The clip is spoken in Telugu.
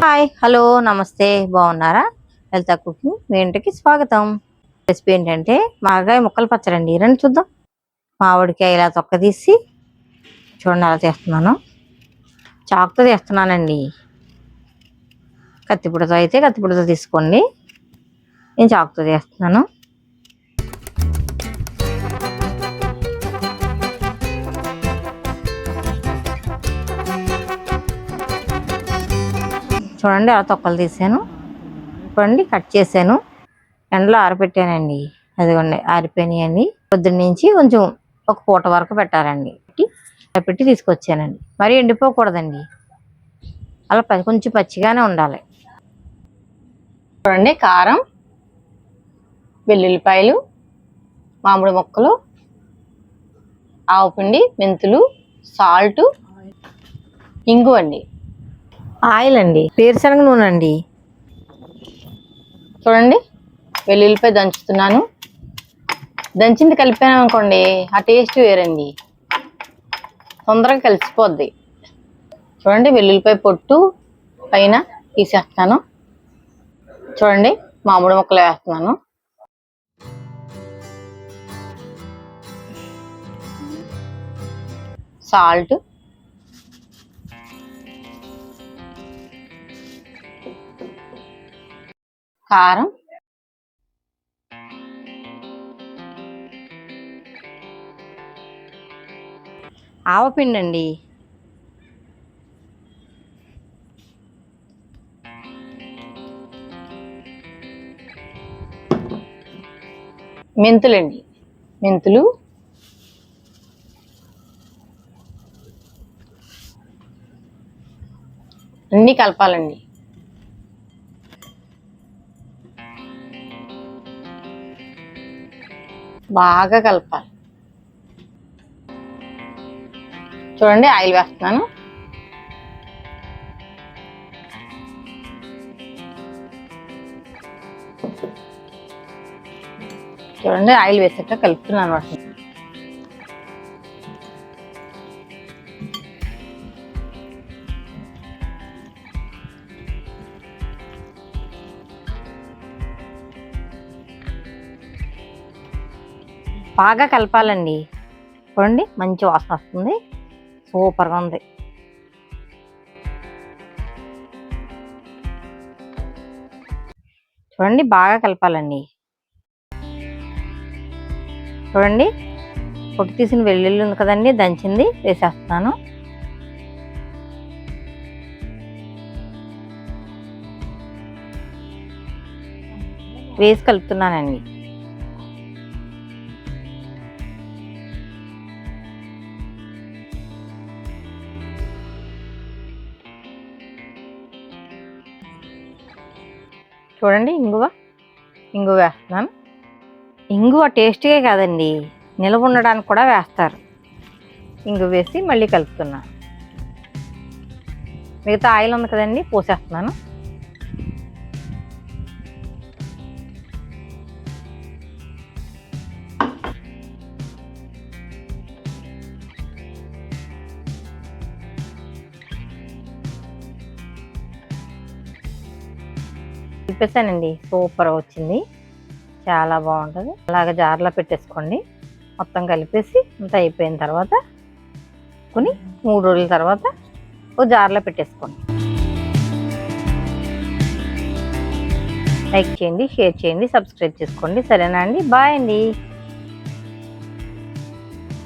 హాయ్ హలో నమస్తే బాగున్నారా? లలిత కుకింగ్ మీ ఇంటికి స్వాగతం. రెసిపీ ఏంటంటే మామిడికాయ ముక్కలు పచ్చడి అండి. రండి చూద్దాం. మామిడికాయ ఇలా తొక్క తీసి చూడండి అలా చేస్తున్నాను. చాకుతో చేస్తున్నానండి. కత్తిపూడతో అయితే కత్తిపూడతో తీసుకోండి. నేను చాకుతో చేస్తున్నాను. చూడండి అలా తొక్కలు తీసాను. చూడండి కట్ చేశాను. ఎండలో ఆరబెట్టానండి. అదిగోండి ఆరిపోయినాయండి. పొద్దున్న నుంచి కొంచెం ఒక పూట వరకు పెట్టాలండి. పెట్టి తీసుకొచ్చానండి. మరీ ఎండిపోకూడదండి. అలా కొంచెం పచ్చిగానే ఉండాలి. చూడండి కారం, వెల్లుల్లిపాయలు, మామిడి ముక్కలు, ఆవుపిండి, మెంతులు, సాల్ట్, ఇంగువ అండి, ఆయిల్ అండి, వేరుశనగ నూనె అండి. చూడండి వెల్లుల్లిపాయ దంచుతున్నాను. దంచింది కలిపాను అనుకోండి ఆ టేస్ట్ వేరండి, తొందరగా కలిసిపోద్ది. చూడండి వెల్లుల్లిపాయ పొట్టు పైన తీసేస్తాను. చూడండి మామిడి ముక్కలు వేస్తున్నాను. సాల్ట్, కారం, ఆవపిండి అండి, మెంతులండి, మెంతులు, అన్నీ కలపాలండి. బాగా కలపాలి. చూడండి ఆయిల్ వేస్తున్నాను. చూడండి ఆయిల్ వేసాక కలుపుతున్నాను వాటిని. బాగా కలపాలండి. చూడండి మంచి వాసన వస్తుంది. సూపర్గా ఉంది. చూడండి బాగా కలపాలండి. చూడండి పొట్టు తీసిన వెల్లుల్లి ఉంది కదండి, దంచింది వేసేస్తున్నాను. వేసి కలుపుతున్నానండి. చూడండి ఇంగువ వేస్తున్నాను. ఇంగువ టేస్ట్గా కాదండి, నిలవ ఉండడానికి కూడా వేస్తారు. ఇంగువ వేసి మళ్ళీ కలుపుతున్నాను. మిగతా ఆయిల్ ఉంది కదండి, పోసేస్తున్నాను. కలిపేసానండి. సూపర్ వచ్చింది, చాలా బాగుంటుంది. అలాగ జార్లో పెట్టేసుకోండి. మొత్తం కలిపేసి అంతా అయిపోయిన తర్వాత 3 రోజుల తర్వాత ఓ జార్లో పెట్టేసుకోండి. లైక్ చేయండి, షేర్ చేయండి, సబ్స్క్రైబ్ చేసుకోండి. సరేనా అండి? బాయ్ అండి.